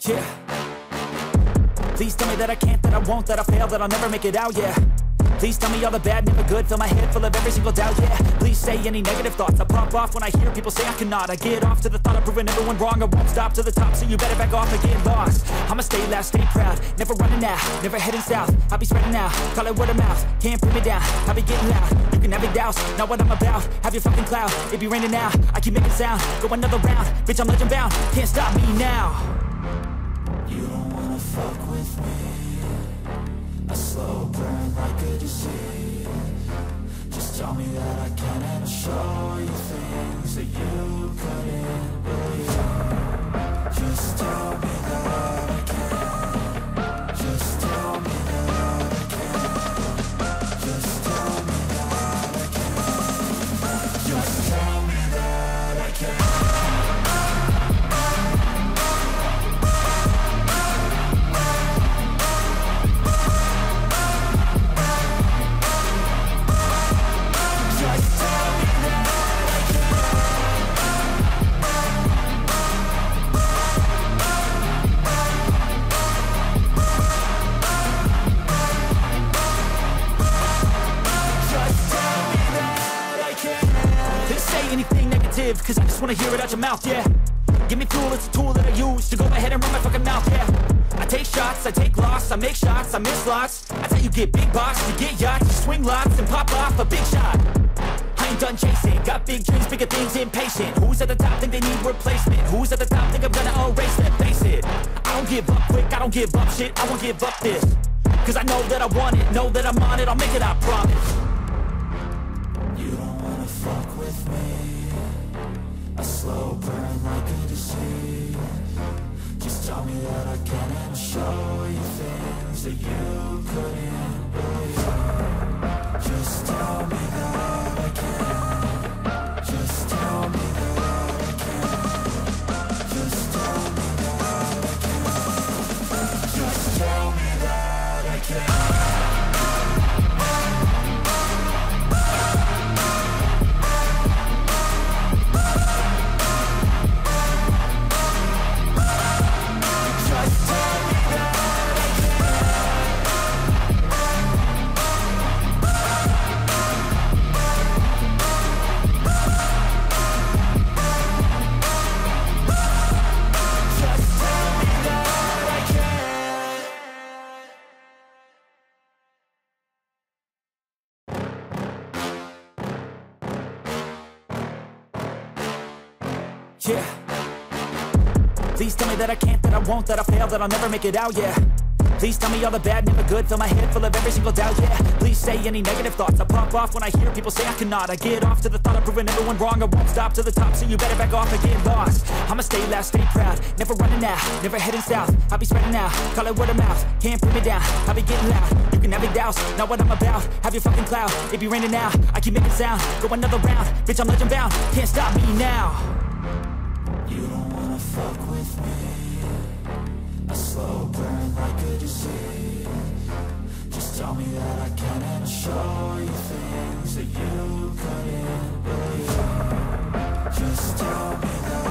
Yeah. Please tell me that I can't, that I won't, that I fail, that I'll never make it out, yeah. Please tell me all the bad, never good. Fill my head full of every single doubt, yeah. Please say any negative thoughts. I pop off when I hear people say I cannot. I get off to the thought of proving everyone wrong. I won't stop to the top, so you better back off and get lost. I'ma stay loud, stay proud, never running out, never heading south. I'll be spreading out, call it word of mouth. Can't put me down, I'll be getting loud. You can have it douse, not what I'm about. Have your fucking cloud, it be raining now. I keep making sound, go another round. Bitch, I'm legend bound, can't stop me now. You don't wanna fuck with me. A slow burn like a disease. Just tell me that I can and I'll show you things that you couldn't believe. Just tell me that I can. Just tell me that I can. Just tell me that I can. Just tell me that I can. Anything negative, cause I just wanna hear it out your mouth, yeah. Give me fuel, it's a tool that I use to go ahead and run my fucking mouth, yeah. I take shots, I take loss, I make shots, I miss lots. That's how you get big box, you get yachts, you swing lots and pop off a big shot. I ain't done chasing, got big dreams, bigger things, impatient. Who's at the top think they need replacement? Who's at the top think I'm gonna erase them? Face it, I don't give up quick, I don't give up shit, I won't give up this. Cause I know that I want it, know that I'm on it, I'll make it, I promise. You don't wanna fuck with me. A slow burn like a disease. Just tell me that I can and I'll show you things that you couldn't believe. Just tell me that I can. Just tell me that I can. Just tell me that I can. Just tell me that I can. Yeah. Please tell me that I can't, that I won't, that I fail, that I'll never make it out, yeah. Please tell me all the bad, never good. Fill my head full of every single doubt, yeah. Please say any negative thoughts. I pop off when I hear people say I cannot. I get off to the thought of proving everyone wrong. I won't stop to the top, so you better back off and get lost. I'ma stay loud, stay proud, never running out, never heading south. I'll be spreading out, call it word of mouth. Can't put me down, I'll be getting loud. You can have it douse, not what I'm about. Have your fucking cloud, it be raining now. I keep making sound, go another round. Bitch, I'm legend bound, can't stop me now. You don't wanna fuck with me. A slow burn like a disease. Just tell me that I can and I'll show you things that you couldn't believe. Just tell me that